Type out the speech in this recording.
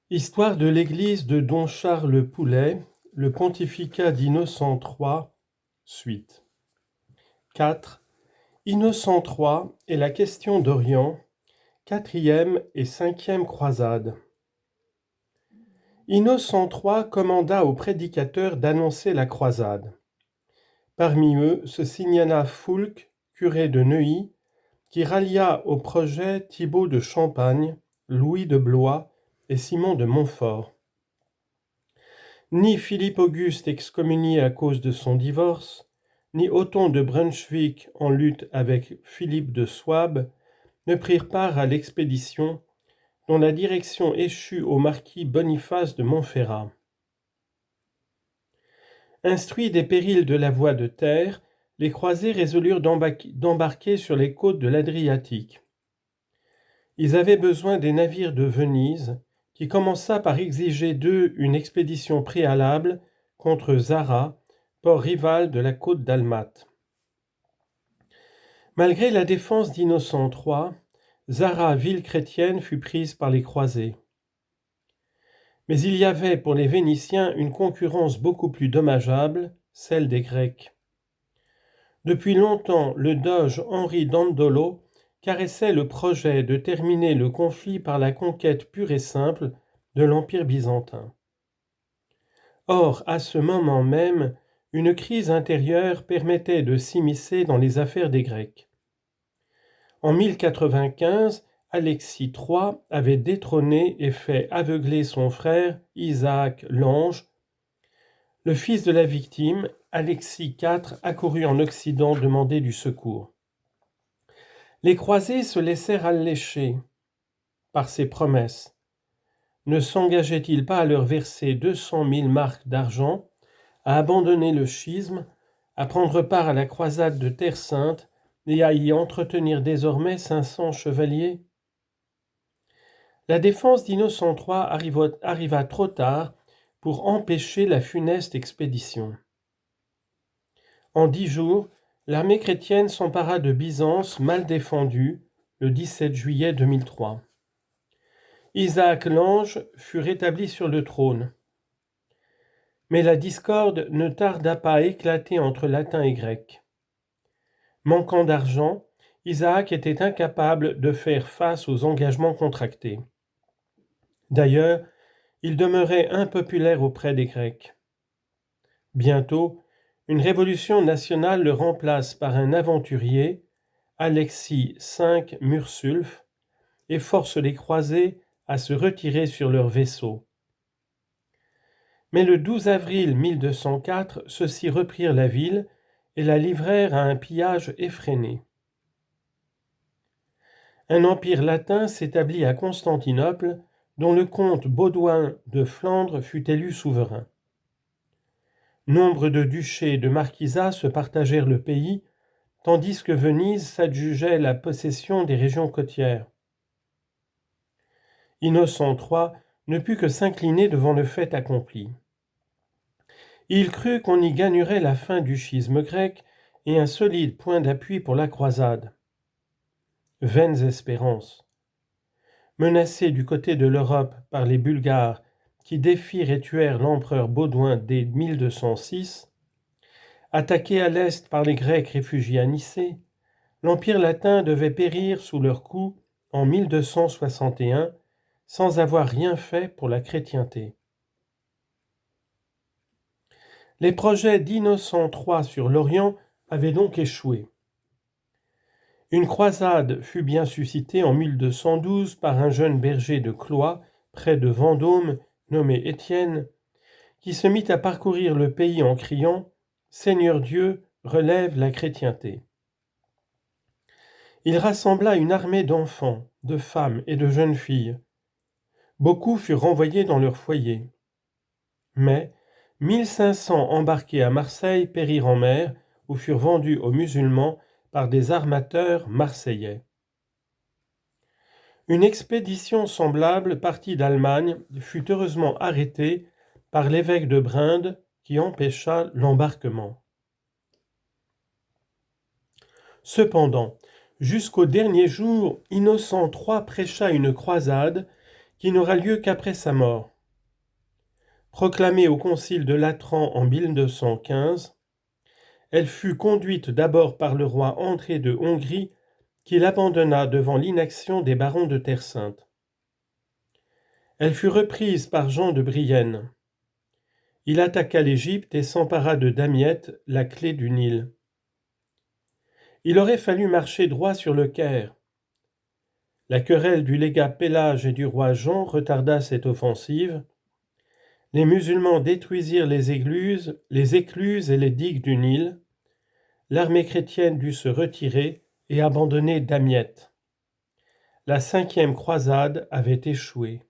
Histoire de l'église de Don Charles Poulet, le pontificat d'Innocent III, suite. 4. Innocent III et la question d'Orient, 4e et 5e croisade. Innocent III commanda aux prédicateurs d'annoncer la croisade. Parmi eux se signala Foulques, curé de Neuilly, qui rallia au projet Thibaut de Champagne, Louis de Blois et Simon de Montfort. Ni Philippe Auguste excommunié à cause de son divorce, ni Othon de Brunswick en lutte avec Philippe de Souabe ne prirent part à l'expédition dont la direction échut au marquis Boniface de Montferrat. Instruits des périls de la voie de terre, les croisés résolurent d'embarquer sur les côtes de l'Adriatique. Ils avaient besoin des navires de Venise, qui commença par exiger d'eux une expédition préalable contre Zara, port rival de la côte dalmate. Malgré la défense d'Innocent III, Zara, ville chrétienne, fut prise par les croisés. Mais il y avait pour les Vénitiens une concurrence beaucoup plus dommageable, celle des Grecs. Depuis longtemps, le doge Henri Dandolo caressait le projet de terminer le conflit par la conquête pure et simple de l'Empire byzantin. Or, à ce moment même, une crise intérieure permettait de s'immiscer dans les affaires des Grecs. En 1095, Alexis III avait détrôné et fait aveugler son frère Isaac l'Ange. Le fils de la victime, Alexis IV, accourut en Occident demander du secours. Les croisés se laissèrent allécher par ces promesses. Ne s'engageaient-ils pas à leur verser 200 000 marcs d'argent, à abandonner le schisme, à prendre part à la croisade de Terre Sainte et à y entretenir désormais 500 chevaliers? La défense d'Innocent III arriva trop tard pour empêcher la funeste expédition. En 10 jours, l'armée chrétienne s'empara de Byzance mal défendue le 17 juillet 2003. Isaac l'Ange fut rétabli sur le trône. Mais la discorde ne tarda pas à éclater entre latin et grec. Manquant d'argent, Isaac était incapable de faire face aux engagements contractés. D'ailleurs, il demeurait impopulaire auprès des Grecs. Bientôt, une révolution nationale le remplace par un aventurier, Alexis V Mursulf, et force les croisés à se retirer sur leurs vaisseaux. Mais le 12 avril 1204, ceux-ci reprirent la ville et la livrèrent à un pillage effréné. Un empire latin s'établit à Constantinople, dont le comte Baudouin de Flandre fut élu souverain. Nombre de duchés et de marquisats se partagèrent le pays, tandis que Venise s'adjugeait la possession des régions côtières. Innocent III ne put que s'incliner devant le fait accompli. Il crut qu'on y gagnerait la fin du schisme grec et un solide point d'appui pour la croisade. Vaines espérances. Menacé du côté de l'Europe par les Bulgares qui défirent et tuèrent l'empereur Baudouin dès 1206, attaqué à l'est par les Grecs réfugiés à Nicée, l'Empire latin devait périr sous leur coup en 1261 sans avoir rien fait pour la chrétienté. Les projets d'Innocent III sur l'Orient avaient donc échoué. Une croisade fut bien suscitée en 1212 par un jeune berger de Cloyes, près de Vendôme, nommé Étienne, qui se mit à parcourir le pays en criant « Seigneur Dieu, relève la chrétienté ». Il rassembla une armée d'enfants, de femmes et de jeunes filles. Beaucoup furent renvoyés dans leur foyer. Mais 1500 embarqués à Marseille périrent en mer ou furent vendus aux musulmans par des armateurs marseillais. Une expédition semblable partie d'Allemagne fut heureusement arrêtée par l'évêque de Brinde qui empêcha l'embarquement. Cependant, jusqu'au dernier jour, Innocent III prêcha une croisade qui n'aura lieu qu'après sa mort. Proclamée au concile de Latran en 1215, elle fut conduite d'abord par le roi André de Hongrie, qui l'abandonna devant l'inaction des barons de Terre Sainte. Elle fut reprise par Jean de Brienne. Il attaqua l'Égypte et s'empara de Damiette, la clé du Nil. Il aurait fallu marcher droit sur le Caire. La querelle du légat Pélage et du roi Jean retarda cette offensive. Les musulmans détruisirent les écluses et les digues du Nil. L'armée chrétienne dut se retirer et abandonner Damiette. La 5e croisade avait échoué.